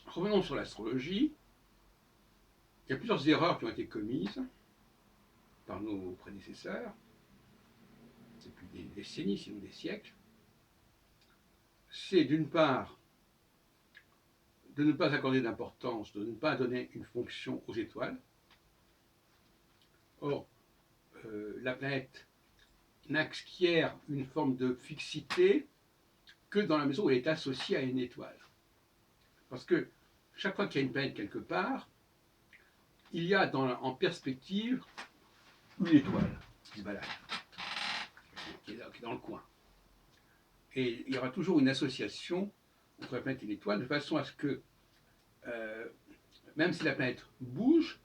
Revenons sur l'astrologie. Il y a plusieurs erreurs qui ont été commises par nos prédécesseurs, depuis des décennies, sinon des siècles. C'est d'une part de ne pas accorder d'importance, de ne pas donner une fonction aux étoiles. Or, la planète n'acquiert une forme de fixité que dans la mesure où elle est associée à une étoile. Parce que chaque fois qu'il y a une planète quelque part, il y a en perspective une étoile qui se balade, qui est dans le coin. Et il y aura toujours une association entre la planète et l'étoile, de façon à ce que, même si la planète bouge,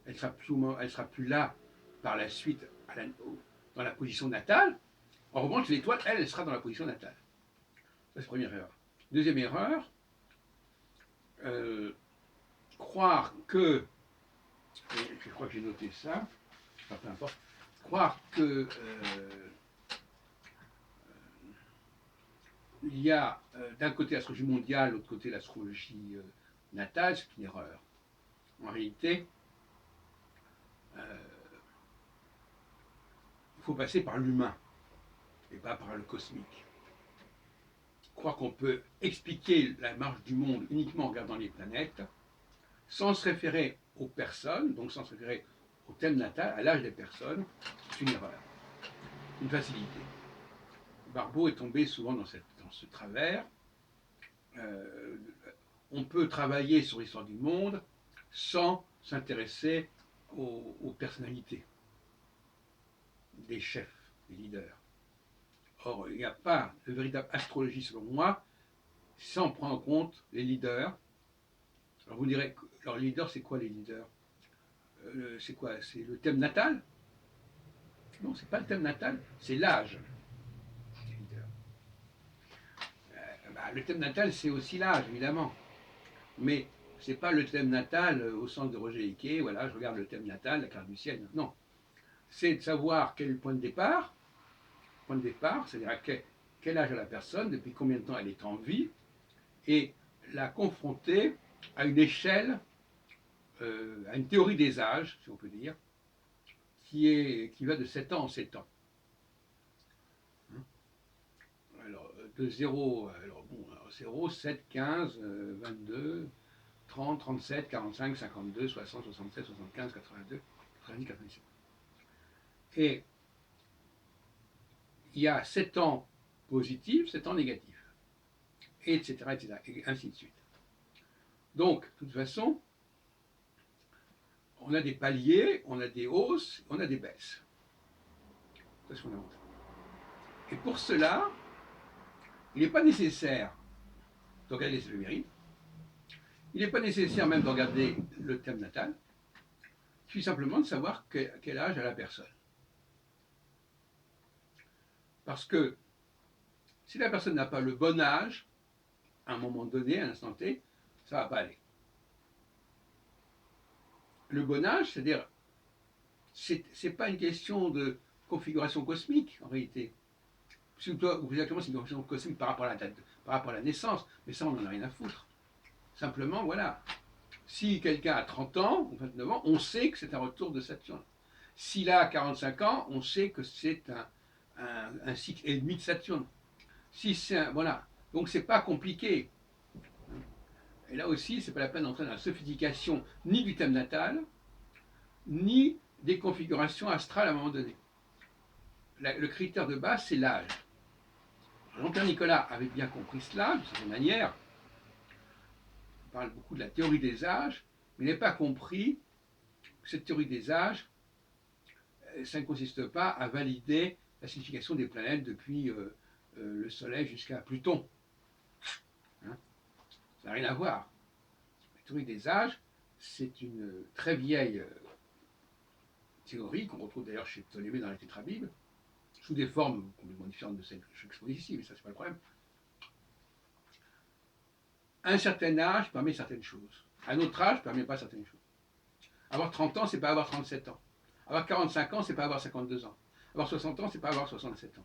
elle sera plus là par la suite dans la position natale. En revanche, l'étoile, elle sera dans la position natale. Ça, c'est la première erreur. Deuxième erreur, croire que, et je crois que j'ai noté ça, enfin, peu importe, croire que il y a d'un côté l'astrologie mondiale, de l'autre côté l'astrologie natale, c'est une erreur. En réalité, il faut passer par l'humain et pas par le cosmique. Croire qu'on peut expliquer la marche du monde uniquement en regardant les planètes, sans se référer aux personnes, donc sans se référer au thème natal, à l'âge des personnes, c'est une erreur, une facilité. Barbeau est tombé souvent dans ce travers. On peut travailler sur l'histoire du monde sans s'intéresser aux personnalités des chefs, des leaders. Or, il n'y a pas de véritable astrologie, selon moi, sans prendre en compte les leaders. Alors vous direz, alors les leaders, c'est quoi les leaders? C'est quoi? C'est le thème natal? Non, c'est pas le thème natal, c'est l'âge. Le thème natal, c'est aussi l'âge, évidemment. Mais c'est pas le thème natal au sens de Roger Hickey, voilà, je regarde le thème natal, la carte du ciel. Non. C'est de savoir quel est le point de départ. Point de départ, c'est-à-dire à quel âge a la personne, depuis combien de temps elle est en vie, et la confronter à une échelle, à une théorie des âges, si on peut dire, qui va de 7 ans en 7 ans. Alors, de 0, alors bon, alors 0, 7, 15, 22, 30, 37, 45, 52, 60, 67, 75, 82, 90, 97. Et il y a 7 ans positifs, 7 ans négatifs, etc., etc., et ainsi de suite. Donc, de toute façon, on a des paliers, on a des hausses, on a des baisses. C'est fondamental. Et pour cela, il n'est pas nécessaire de regarder les éphémérides, il n'est pas nécessaire même de regarder le thème natal, il suffit simplement de savoir quel âge a la personne. Parce que si la personne n'a pas le bon âge, à un moment donné, à un instant T, ça ne va pas aller. Le bon âge, c'est-à-dire, c'est pas une question de configuration cosmique, en réalité. Ou exactement, c'est une configuration cosmique par rapport à la naissance, mais ça, on n'en a rien à foutre. Simplement, voilà. Si quelqu'un a 30 ans ou 29 ans, on sait que c'est un retour de Saturne. S'il a 45 ans, on sait que c'est un cycle et demi de Saturne. Si c'est voilà. Donc c'est pas compliqué. Et là aussi, c'est pas la peine d'entrer dans la sophistication ni du thème natal, ni des configurations astrales à un moment donné. Le critère de base, c'est l'âge. Jean-Pierre Nicolas avait bien compris cela, de cette manière. Il parle beaucoup de la théorie des âges, mais il n'a pas compris que cette théorie des âges, ça ne consiste pas à valider la signification des planètes depuis le Soleil jusqu'à Pluton. Hein, ça n'a rien à voir. La théorie des âges, c'est une très vieille théorie qu'on retrouve d'ailleurs chez Ptolémée dans la Tétrabible, sous des formes complètement différentes de celles que j'expose ici, mais ça, c'est pas le problème. Un certain âge permet certaines choses. Un autre âge ne permet pas certaines choses. Avoir 30 ans, c'est pas avoir 37 ans. Avoir 45 ans, c'est pas avoir 52 ans. Avoir 60 ans, c'est pas avoir 67 ans.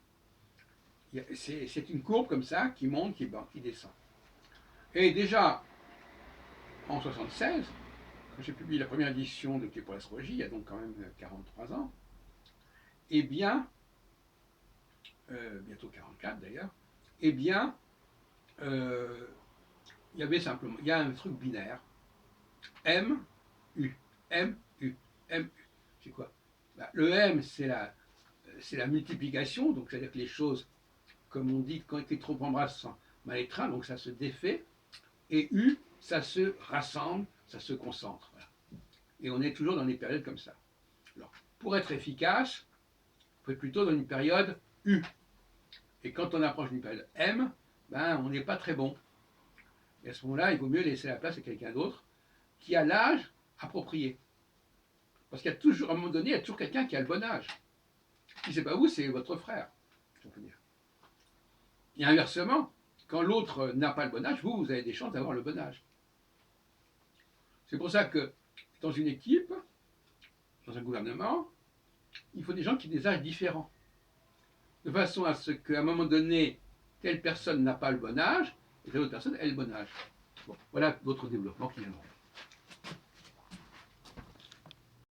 C'est une courbe comme ça qui monte, qui descend. Et déjà, en 1976, quand j'ai publié la première édition de Quai pour l'astrologie, il y a donc quand même 43 ans, eh bien, bientôt 44 d'ailleurs, eh bien, euh, il y avait simplement, il y a un truc binaire, M, U, M, U, M, U. C'est quoi? Bah, le M, c'est la multiplication, donc c'est-à-dire que les choses, comme on dit, quand il est trop embrasse, sont mal étreintes, donc ça se défait. Et U, ça se rassemble, ça se concentre. Voilà. Et on est toujours dans des périodes comme ça. Alors, pour être efficace, il faut être plutôt dans une période U. Et quand on approche d'une période M, ben, on n'est pas très bon. Et à ce moment-là, il vaut mieux laisser la place à quelqu'un d'autre qui a l'âge approprié. Parce qu'il y a toujours, à un moment donné, il y a toujours quelqu'un qui a le bon âge. Si c'est pas vous, c'est votre frère, si on peut dire. Et inversement, quand l'autre n'a pas le bon âge, vous avez des chances d'avoir le bon âge. C'est pour ça que dans une équipe, dans un gouvernement, il faut des gens qui ont des âges différents. De façon à ce qu'à un moment donné, telle personne n'a pas le bon âge, et telle autre personne a le bon âge. Bon, voilà d'autres développements qui viendront.